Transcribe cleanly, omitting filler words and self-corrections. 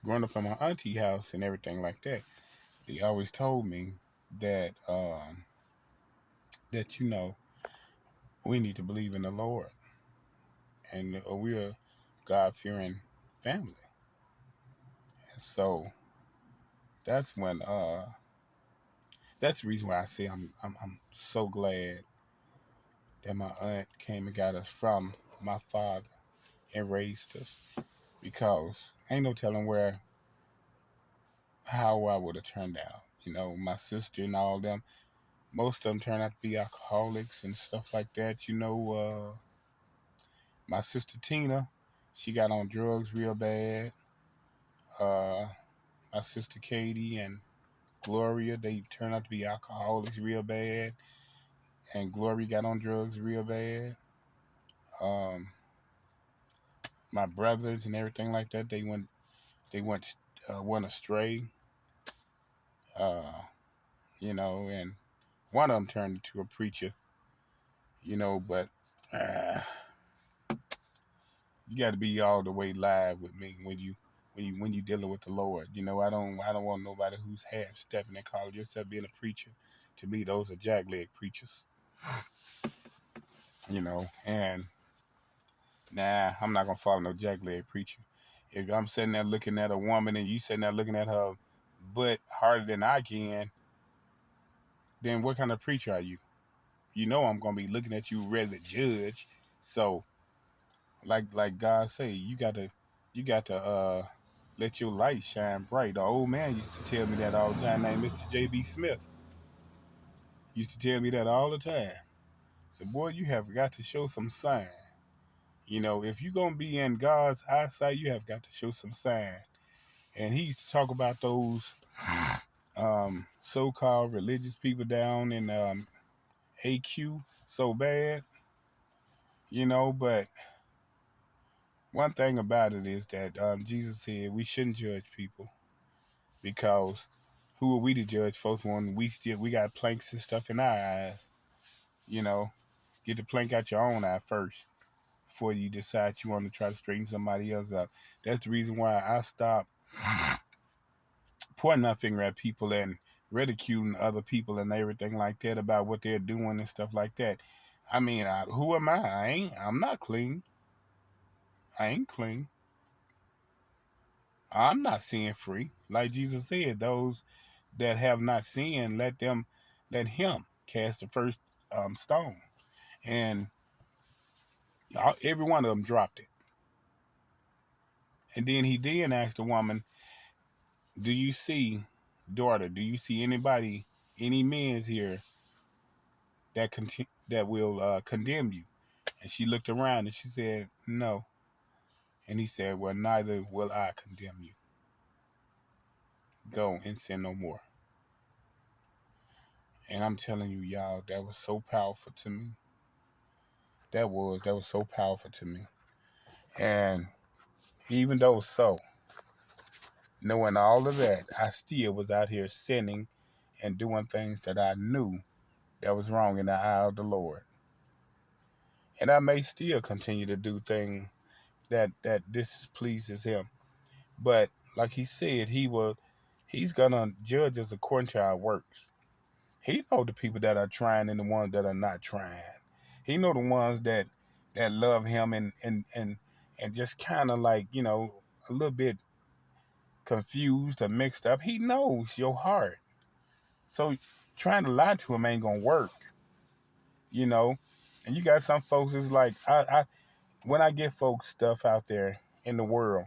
growing up in my auntie house and everything like that, they always told me that that we need to believe in the Lord, and we're a God fearing family. And so that's when that's the reason why I say I'm so glad that my aunt came and got us from my father and raised us, because ain't no telling where how I would have turned out. My sister and all them, most of them turned out to be alcoholics and stuff like that. My sister Tina, she got on drugs real bad. Uh, my sister Katie and Gloria, they turned out to be alcoholics real bad, and Gloria got on drugs real bad. Um, my brothers and everything like that, they went astray. Uh, and one of them turned into a preacher. But uh, you got to be all the way live with me when you dealing with the Lord. I don't want nobody who's half stepping and calling yourself being a preacher. To me, those are jackleg preachers. And nah, I'm not gonna follow no jackleg preacher. If I'm sitting there looking at a woman and you sitting there looking at her butt harder than I can, then what kind of preacher are you? I'm gonna be looking at you ready to judge. So, like God say, you got to let your light shine bright. The old man used to tell me that all the time. Named Mr. J.B. Smith used to tell me that all the time. So, boy, you have got to show some sign. If you're gonna be in God's eyesight, you have got to show some sign. And he used to talk about those so-called religious people down in AQ so bad, but one thing about it is that Jesus said we shouldn't judge people, because who are we to judge folks when we got planks and stuff in our eyes? You know, get the plank out your own eye first before you decide you want to try to straighten somebody else up. That's the reason why I stopped pointing my finger at people and ridiculing other people and everything like that about what they're doing and stuff like that. I mean, who am I? I'm not clean. I ain't clean. I'm not sin free. Like Jesus said, those that have not sinned, let him cast the first stone. And every one of them dropped it. And then he did ask the woman, "Do you see, daughter? Do you see anybody, any men's here that will condemn you?" And she looked around and she said, "No." And he said, "Well, neither will I condemn you. Go and sin no more." And I'm telling you, y'all, that was so powerful to me. That was so powerful to me. And even though so, knowing all of that, I still was out here sinning and doing things that I knew that was wrong in the eye of the Lord. And I may still continue to do things that displeases him. But like he said, he's gonna judge us according to our works. He know the people that are trying and the ones that are not trying. He know the ones that love him and just kind of like, a little bit confused or mixed up. He knows your heart. So trying to lie to him ain't gonna work, you know. And you got some folks is like I when I get folks stuff out there in the world,